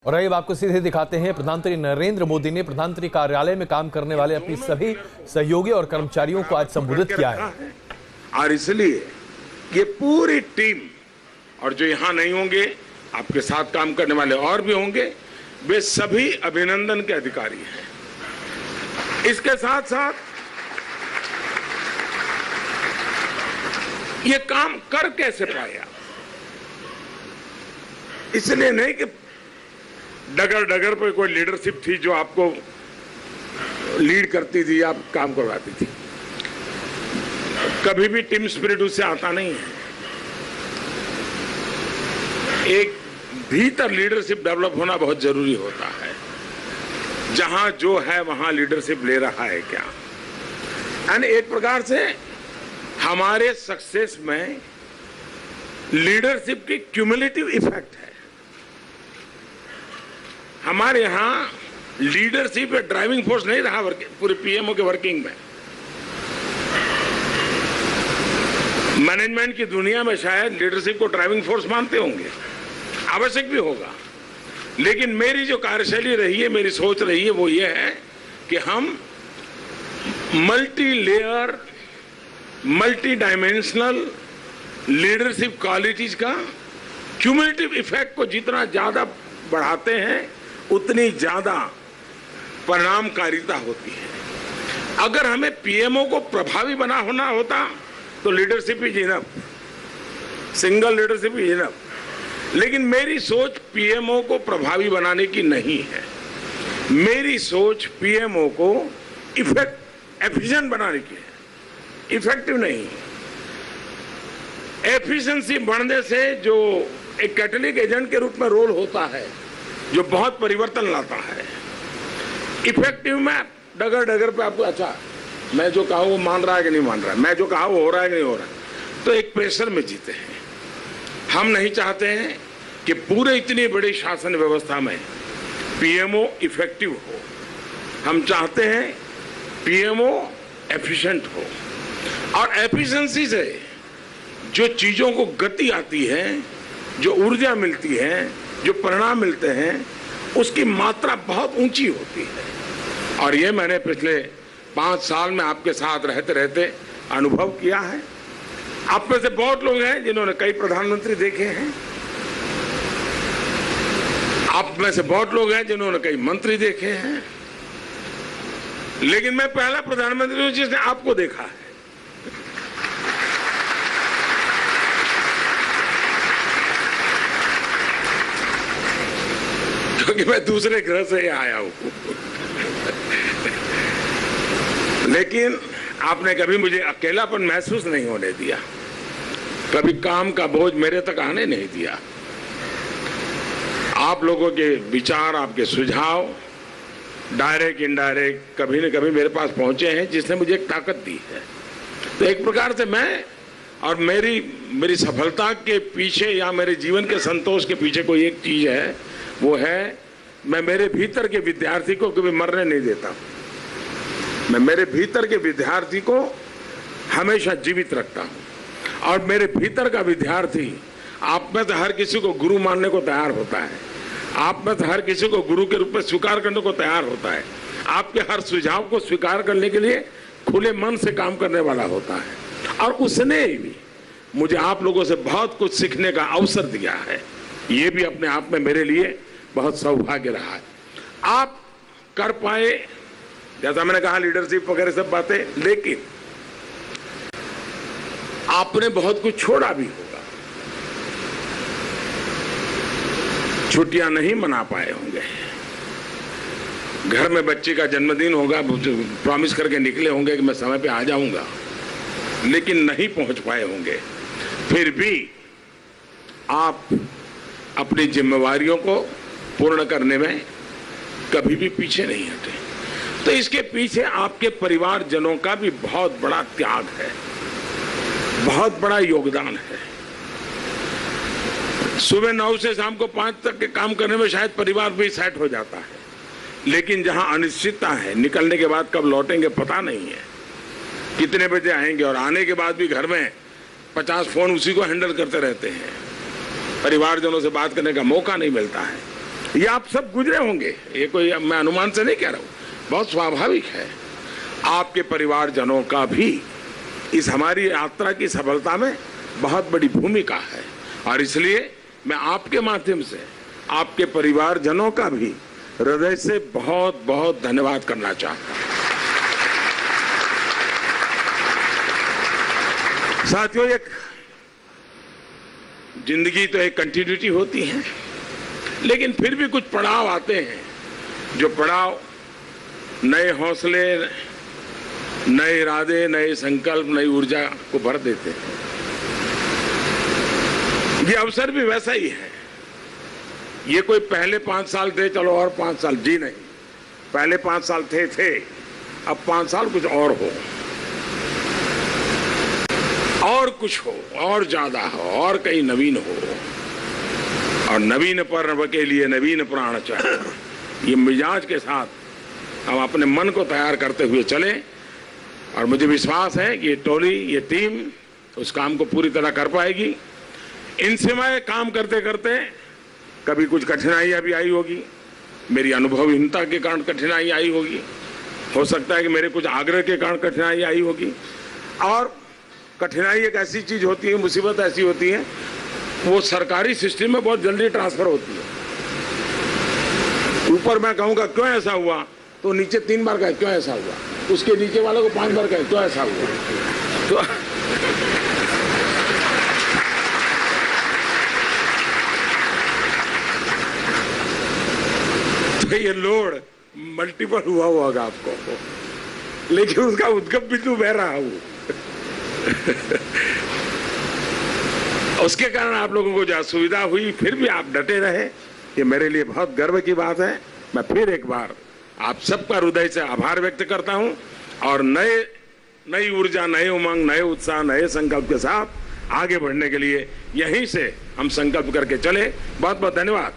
और अब आपको सीधे दिखाते हैं, प्रधानमंत्री नरेंद्र मोदी ने प्रधानमंत्री कार्यालय में काम करने वाले अपनी सभी सहयोगी और कर्मचारियों को आज संबोधित किया है। और इसलिए ये पूरी टीम और जो यहाँ नहीं होंगे, आपके साथ काम करने वाले और भी होंगे, वे सभी अभिनंदन के अधिकारी हैं। इसके साथ साथ ये काम कर कैसे पाया, इसलिए नहीं कि डगर डगर पर कोई लीडरशिप थी जो आपको लीड करती थी, आप काम करवाती थी। कभी भी टीम स्पिरिट उससे आता नहीं है। एक भीतर लीडरशिप डेवलप होना बहुत जरूरी होता है। जहां जो है वहां लीडरशिप ले रहा है क्या, यानी एक प्रकार से हमारे सक्सेस में लीडरशिप की क्यूमुलेटिव इफेक्ट है। हमारे यहां लीडरशिप ड्राइविंग फोर्स नहीं रहा पूरे पीएमओ के वर्किंग में। मैनेजमेंट की दुनिया में शायद लीडरशिप को ड्राइविंग फोर्स मानते होंगे, आवश्यक भी होगा, लेकिन मेरी जो कार्यशैली रही है, मेरी सोच रही है, वो ये है कि हम multi layer, multi dimensional leadership qualities का क्यूमुलेटिव इफेक्ट को जितना ज्यादा बढ़ाते हैं, उतनी ज्यादा परिणामकारिता होती है। अगर हमें पीएमओ को प्रभावी बना होना होता तो leadership is enough, single leadership is enough. लेकिन मेरी सोच पीएमओ को प्रभावी बनाने की नहीं है। मेरी सोच पीएमओ को एफिशिएंट बनाने की है, इफेक्टिव नहीं। एफिशिएंसी बढ़ने से जो एक कैटलिक एजेंट के रूप में रोल होता है, जो बहुत परिवर्तन लाता है। इफेक्टिव में डगर डगर पे आपको, अच्छा मैं जो कहा वो मान रहा है कि नहीं मान रहा है, मैं जो कहा वो हो रहा है कि नहीं हो रहा है, तो एक प्रेशर में जीते हैं। हम नहीं चाहते हैं कि पूरे इतनी बड़ी शासन व्यवस्था में पीएमओ इफेक्टिव हो। हम चाहते हैं पीएमओ एफिशिएंट हो, और एफिशिएंसी से जो चीजों को गति आती है, जो ऊर्जा मिलती है, जो परिणाम मिलते हैं, उसकी मात्रा बहुत ऊंची होती है। और ये मैंने पिछले 5 साल में आपके साथ रहते रहते अनुभव किया है। आप में से बहुत लोग हैं जिन्होंने कई प्रधानमंत्री देखे हैं, आप में से बहुत लोग हैं जिन्होंने कई मंत्री देखे हैं, लेकिन मैं पहला प्रधानमंत्री हूं जिसने आपको देखा है। क्योंकि मैं दूसरे ग्रह से आया हूं। लेकिन आपने कभी मुझे अकेलापन महसूस नहीं होने दिया, कभी काम का बोझ मेरे तक आने नहीं दिया। आप लोगों के विचार, आपके सुझाव डायरेक्ट इनडायरेक्ट कभी न कभी मेरे पास पहुंचे हैं, जिसने मुझे एक ताकत दी है। तो एक प्रकार से मैं और मेरी सफलता के पीछे या मेरे जीवन के संतोष के पीछे कोई एक चीज है, वो है मैं मेरे भीतर के विद्यार्थी को कभी मरने नहीं देता। मैं मेरे भीतर के विद्यार्थी को हमेशा जीवित रखता हूं, और मेरे भीतर का विद्यार्थी, आप में तो हर किसी को गुरु मानने को तैयार होता है, आप में तो हर किसी को गुरु के रूप में स्वीकार करने को तैयार होता है, आपके हर सुझाव को स्वीकार करने के लिए खुले मन से काम करने वाला होता है। और उसने भी मुझे आप लोगों से बहुत कुछ सीखने का अवसर दिया है। ये भी अपने आप में मेरे लिए बहुत सौभाग्य रहा है। आप कर पाए, जैसा मैंने कहा, लीडरशिप वगैरह सब बातें, लेकिन आपने बहुत कुछ छोड़ा भी होगा। छुट्टियां नहीं मना पाए होंगे, घर में बच्चे का जन्मदिन होगा, प्रॉमिस करके निकले होंगे कि मैं समय पे आ जाऊंगा, लेकिन नहीं पहुंच पाए होंगे। फिर भी आप अपनी जिम्मेवारियों को पूर्ण करने में कभी भी पीछे नहीं हटे। तो इसके पीछे आपके परिवारजनों का भी बहुत बड़ा त्याग है, बहुत बड़ा योगदान है। सुबह 9 से शाम को 5 तक के काम करने में शायद परिवार भी सेट हो जाता है, लेकिन जहां अनिश्चितता है, निकलने के बाद कब लौटेंगे पता नहीं है, कितने बजे आएंगे, और आने के बाद भी घर में 50 फोन उसी को हैंडल करते रहते हैं, परिवारजनों से बात करने का मौका नहीं मिलता है। ये आप सब गुजरे होंगे, ये कोई मैं अनुमान से नहीं कह रहा हूं, बहुत स्वाभाविक है। आपके परिवारजनों का भी इस हमारी यात्रा की सफलता में बहुत बड़ी भूमिका है और इसलिए मैं आपके माध्यम से आपके परिवारजनों का भी हृदय से बहुत बहुत धन्यवाद करना चाहता हूं। साथियों, एक जिंदगी तो एक कंटिन्यूटी होती है, लेकिन फिर भी कुछ पड़ाव आते हैं, जो पड़ाव नए हौसले, नए इरादे, नए संकल्प, नई ऊर्जा को भर देते हैं। ये अवसर भी वैसा ही है। ये कोई पहले 5 साल थे, चलो और 5 साल, जी नहीं, पहले 5 साल थे, अब 5 साल कुछ और हो, और कुछ हो, और ज्यादा हो, और कहीं नवीन हो, और नवीन पर्व के लिए नवीन प्राण चाहिए। ये मिजाज के साथ हम अपने मन को तैयार करते हुए चले और मुझे विश्वास है कि ये टोली, ये टीम उस काम को पूरी तरह कर पाएगी। इनसे मैं काम करते करते कभी कुछ कठिनाइयां भी आई होगी, मेरी अनुभवहीनता के कारण कठिनाई आई होगी, हो सकता है कि मेरे कुछ आग्रह के कारण कठिनाई आई होगी। और कठिनाई एक ऐसी चीज होती है, मुसीबत ऐसी होती है, वो सरकारी सिस्टम में बहुत जल्दी ट्रांसफर होती है। ऊपर मैं कहूंगा क्यों ऐसा हुआ, तो नीचे 3 बार कहे क्यों ऐसा हुआ, उसके नीचे वालों को 5 बार कहे क्यों ऐसा हुआ। तो ये लोड मल्टीपल हुआ होगा आपको, लेकिन उसका उद्गम बिंदु बह रहा हूं। उसके कारण आप लोगों को जो असुविधा हुई, फिर भी आप डटे रहे, ये मेरे लिए बहुत गर्व की बात है। मैं फिर एक बार आप सबका हृदय से आभार व्यक्त करता हूं और नई ऊर्जा, नए उमंग, नए उत्साह, नए संकल्प के साथ आगे बढ़ने के लिए यहीं से हम संकल्प करके चले। बहुत बहुत धन्यवाद।